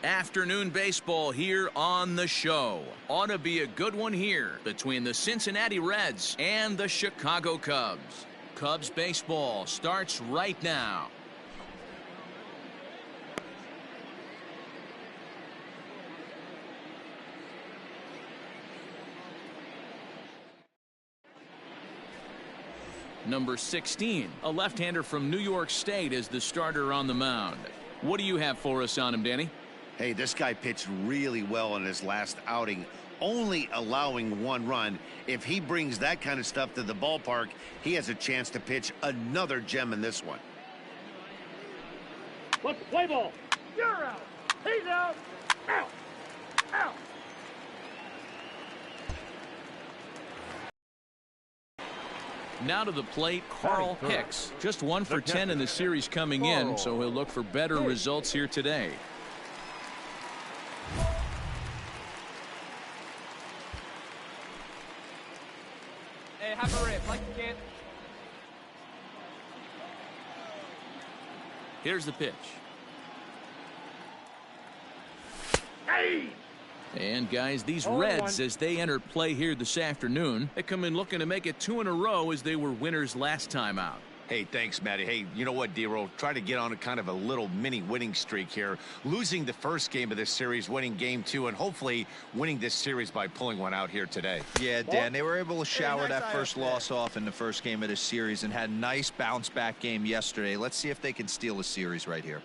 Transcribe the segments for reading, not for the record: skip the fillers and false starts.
Afternoon baseball here on the show. Ought to be a good one here between the Cincinnati Reds and the Chicago Cubs. Cubs baseball starts right now. Number 16, a left-hander from New York State, is the starter on the mound. What do you have for us on him, Danny? Hey, this guy pitched really well in his last outing, only allowing 1 run. If he brings that kind of stuff to the ballpark, he has a chance to pitch another gem in this one. Let's play ball. You're out. He's out. Out. Out. Now to the plate, Carl Hicks. Just 1 for 10 in the series coming in, so he'll look for better results here today. Hey, have a rip, like you can. Here's the pitch. Hey! And guys, these Reds, as they enter play here this afternoon, they come in looking to make it 2 in a row as they were winners last time out. Hey, thanks, Matty. Hey, you know what, D-Roll? Try to get on a kind of a little mini winning streak here. Losing the first game of this series, winning game 2, and hopefully winning this series by pulling one out here today. Yeah, Dan, they were able to shower that first loss off in the first game of this series and had a nice bounce-back game yesterday. Let's see if they can steal a series right here.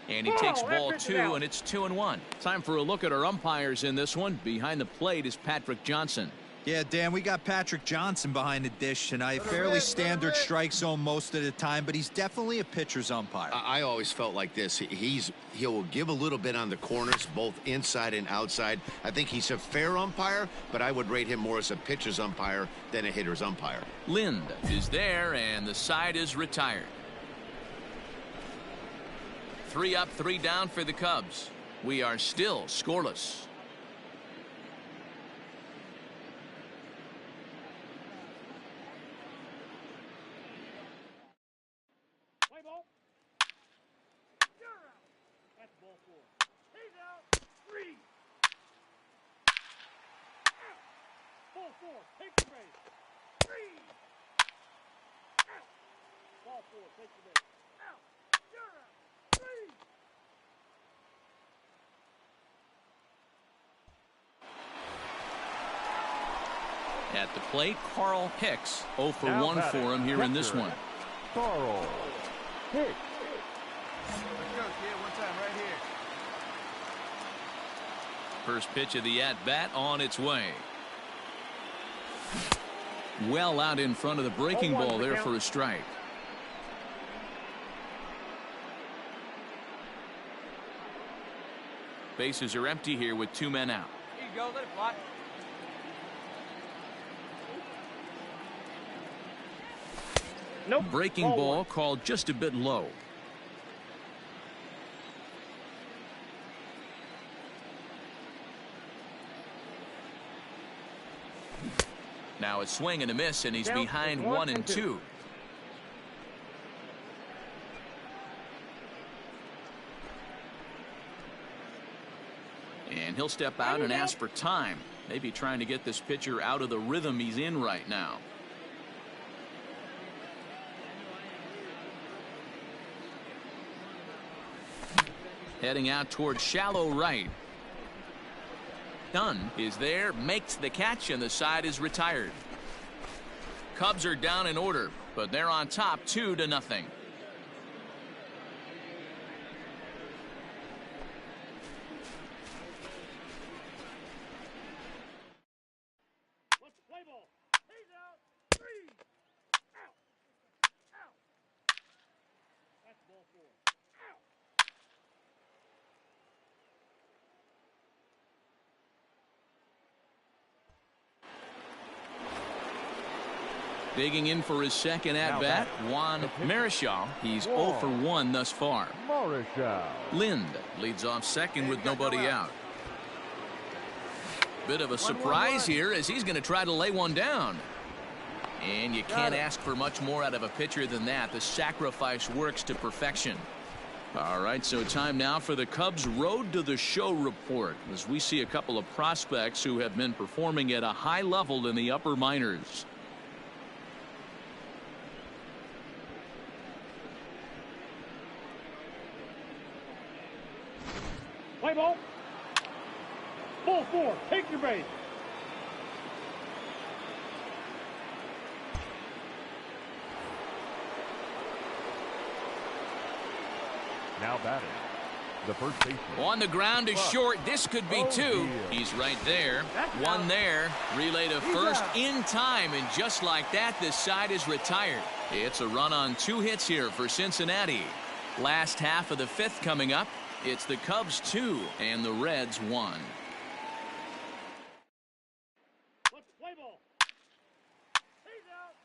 And he takes ball 2, and it's 2-1. Time for a look at our umpires in this one. Behind the plate is Patrick Johnson. Yeah, Dan, we got Patrick Johnson behind the dish, and a fairly standard strike zone most of the time, but he's definitely a pitcher's umpire. I always felt like this. He'll give a little bit on the corners, both inside and outside. I think he's a fair umpire, but I would rate him more as a pitcher's umpire than a hitter's umpire. Lind is there, and the side is retired. 3 up, 3 down for the Cubs. We are still scoreless. Play ball. You're out. That's ball 4. He's out. 3. Out. Ball 4. Take the base. 3. Out. Ball 4. Take the base. Out. You're out. At the plate, Carl Hicks. 0 for 1 for him here in this one. Carl Hicks. Let's go, kid. One time right here. First pitch of the at-bat on its way. Well out in front of the breaking ball there for a strike. Bases are empty here with 2 men out. Here you go. Let it fly. Nope. Breaking ball called just a bit low. Now it's swing and a miss, and he's behind 1 and 2. And he'll step out and ask for time. Maybe trying to get this pitcher out of the rhythm he's in right now. Heading out towards shallow right. Dunn is there, makes the catch, and the side is retired. Cubs are down in order, but they're on top 2-0. Digging in for his second at-bat, Juan Marichal. He's 0 for 1 thus far. Lind leads off second with nobody out. Bit of a surprise here as he's going to try to lay one down. And you can't ask for much more out of a pitcher than that. The sacrifice works to perfection. All right, so time now for the Cubs Road to the Show report as we see a couple of prospects who have been performing at a high level in the upper minors. Play ball. Ball 4. Take your base. Now batting, the first baseman. On the ground to short. This could be two. He's right there. One there. Relay to first in time, and just like that, this side is retired. It's a run on 2 hits here for Cincinnati. Last half of the 5th coming up. It's the Cubs 2 and the Reds 1. Let's play ball. He's out.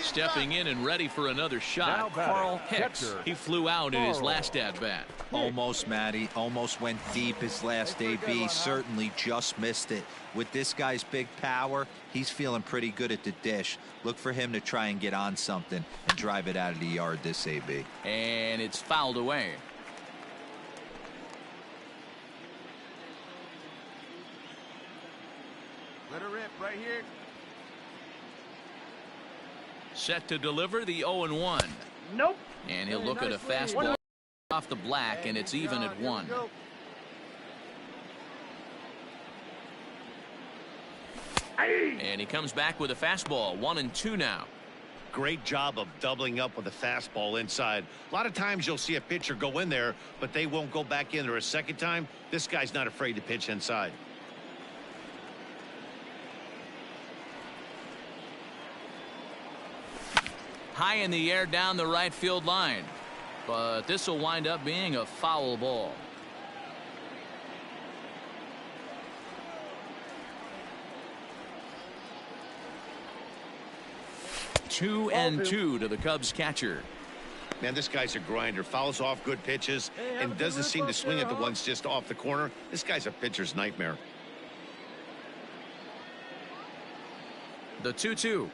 Stepping in and ready for another shot, Carl Hicks. He flew out in his last at-bat. Almost, Matty. Almost went deep his last AB. Certainly just missed it. With this guy's big power, he's feeling pretty good at the dish. Look for him to try and get on something and drive it out of the yard this AB. And it's fouled away. Let her rip right here. Set to deliver the 0-1. Nope. And he'll look at a fastball off the black, and it's even at 1. And he comes back with a fastball. 1-2 now. Great job of doubling up with a fastball inside. A lot of times you'll see a pitcher go in there, but they won't go back in there a second time. This guy's not afraid to pitch inside. High in the air down the right field line. But this will wind up being a foul ball. Two and two to the Cubs catcher. Man, this guy's a grinder. Fouls off good pitches and doesn't seem to swing at the ones just off the corner. This guy's a pitcher's nightmare. The 2-2.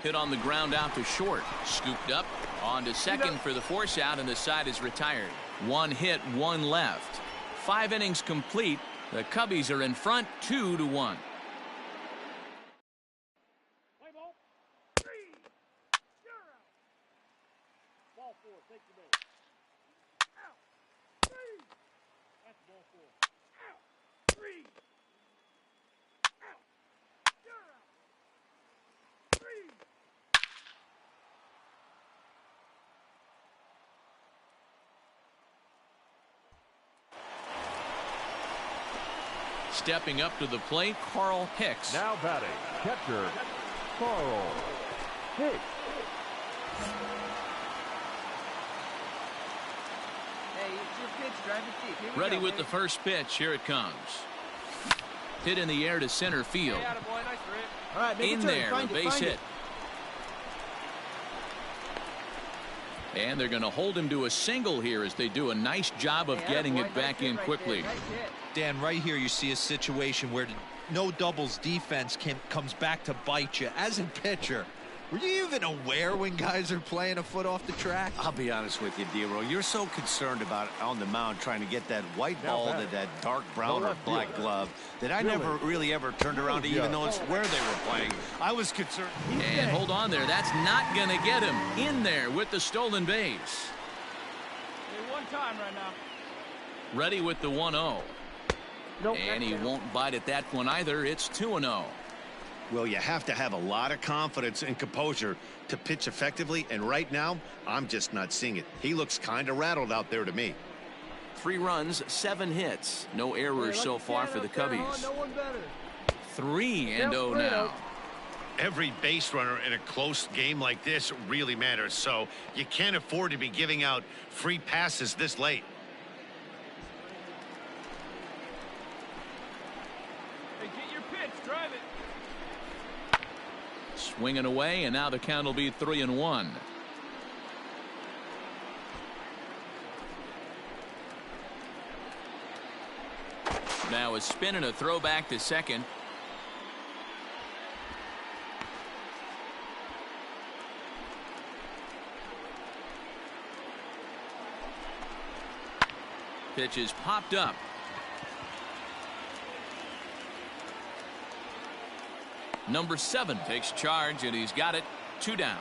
Hit on the ground out to short. Scooped up on to second for the force out, and the side is retired. 1 hit, 1 left. 5 innings complete. The Cubbies are in front 2-1. Play ball. 3. You're out. Ball 4. Take your base. Out. 3. That's ball 4. Out. 3. Out. You're out. 3. Stepping up to the plate, Carl Hicks. Now batting, catcher, Carl Hicks. Hey, it's your pitch. Drive it deep. Here we Ready go, with the baby. first pitch. Here it comes. Hit in the air to center field. Hey, attaboy, nice rip. All right, make In a turn. there, Find a it, base find hit. it. And they're going to hold him to a single here as they do a nice job of Hey, getting attaboy, it back nice in hit quickly. Right there, nice hit. Dan, right here you see a situation where no doubles defense comes back to bite you. As a pitcher, were you even aware when guys are playing a foot off the track? I'll be honest with you, D-Roll. You're so concerned about on the mound trying to get that white Now ball to batting. that dark brown The or left black fielder. glove that I Really? never really ever turned around to even notice where they were playing. I was concerned. And hold on there. That's not going to get him. In there with the stolen base. Hey, one time right now. Ready with the 1-0. Nope. And he won't bite at that one either. It's 2-0. Well, you have to have a lot of confidence and composure to pitch effectively, and right now, I'm just not seeing it. He looks kind of rattled out there to me. 3 runs, 7 hits. No errors so far for the Cubbies. No one better. 3-0 now. Every base runner in a close game like this really matters, so you can't afford to be giving out free passes this late. Swinging away, and now the count will be 3-1. Now a spin and a throw back to second. Pitch is popped up. Number 7 takes charge, and he's got it. 2 down.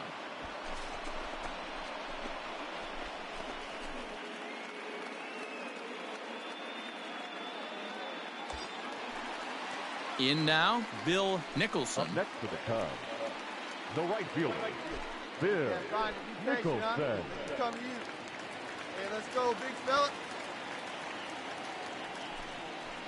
In now, Bill Nicholson. Up next for the Cubs, the right fielder, Bill Nicholson. Come to you. Hey, let's go, big fella.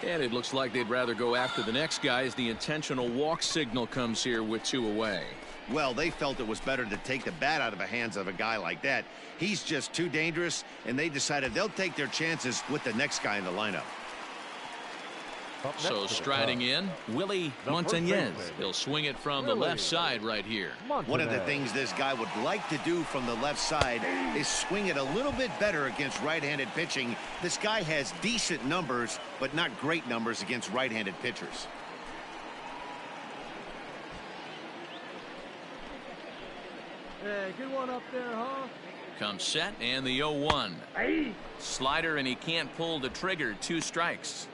And it looks like they'd rather go after the next guy as the intentional walk signal comes here with 2 away. Well, they felt it was better to take the bat out of the hands of a guy like that. He's just too dangerous, and they decided they'll take their chances with the next guy in the lineup. So striding in, Willie Montañez. He'll swing it from the left side right here. One of the things this guy would like to do from the left side is swing it a little bit better against right-handed pitching. This guy has decent numbers, but not great numbers against right-handed pitchers. Hey, good one up there, huh? Comes set, and the 0-1. Slider, and he can't pull the trigger. 2 strikes.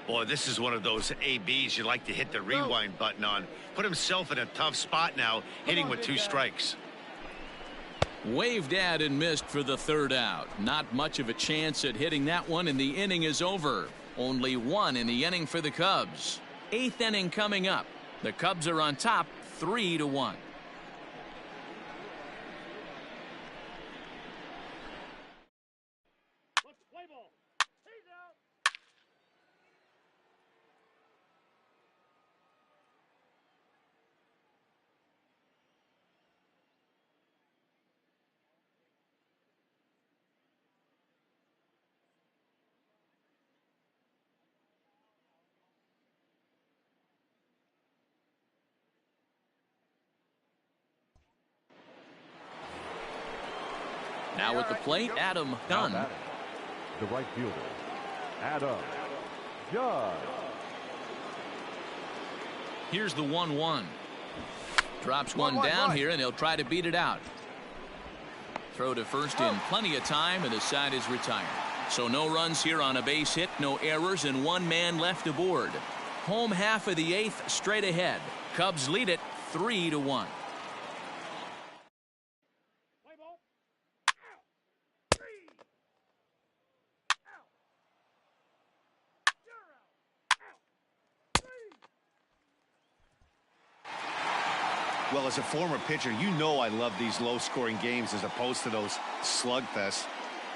Boy, this is one of those ABs you like to hit the rewind button on. Put himself in a tough spot now, hitting with 2 strikes. Waved at and missed for the 3rd out. Not much of a chance at hitting that one, and the inning is over. Only 1 in the inning for the Cubs. 8th inning coming up. The Cubs are on top, 3-1. Let's play ball. He's out. Now at the plate, Adam Dunn. The right fielder, Adam Dunn. Here's the 1-1. Drops one down here, and he'll try to beat it out. Throw to first in plenty of time, and the side is retired. So no runs here on a base hit, no errors, and 1 man left aboard. Home half of the 8th straight ahead. Cubs lead it 3-1. Well, as a former pitcher, you know I love these low-scoring games as opposed to those slugfests.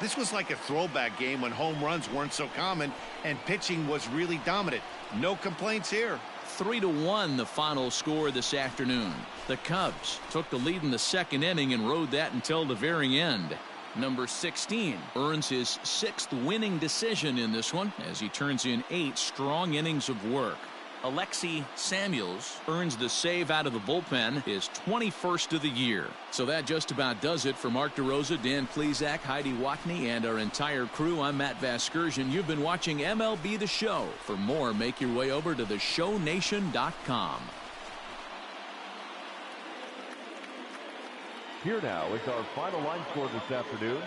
This was like a throwback game when home runs weren't so common and pitching was really dominant. No complaints here. 3-1 the final score this afternoon. The Cubs took the lead in the 2nd inning and rode that until the very end. Number 16 earns his 6th winning decision in this one as he turns in 8 strong innings of work. Alexi Samuels earns the save out of the bullpen, his 21st of the year. So that just about does it for Mark DeRosa, Dan Plesac, Heidi Watney, and our entire crew. I'm Matt Vasgersian. You've been watching MLB The Show. For more, make your way over to theshownation.com. Here now is our final line score this afternoon.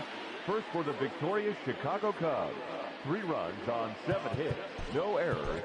First for the victorious Chicago Cubs. 3 runs on 7 hits, no errors.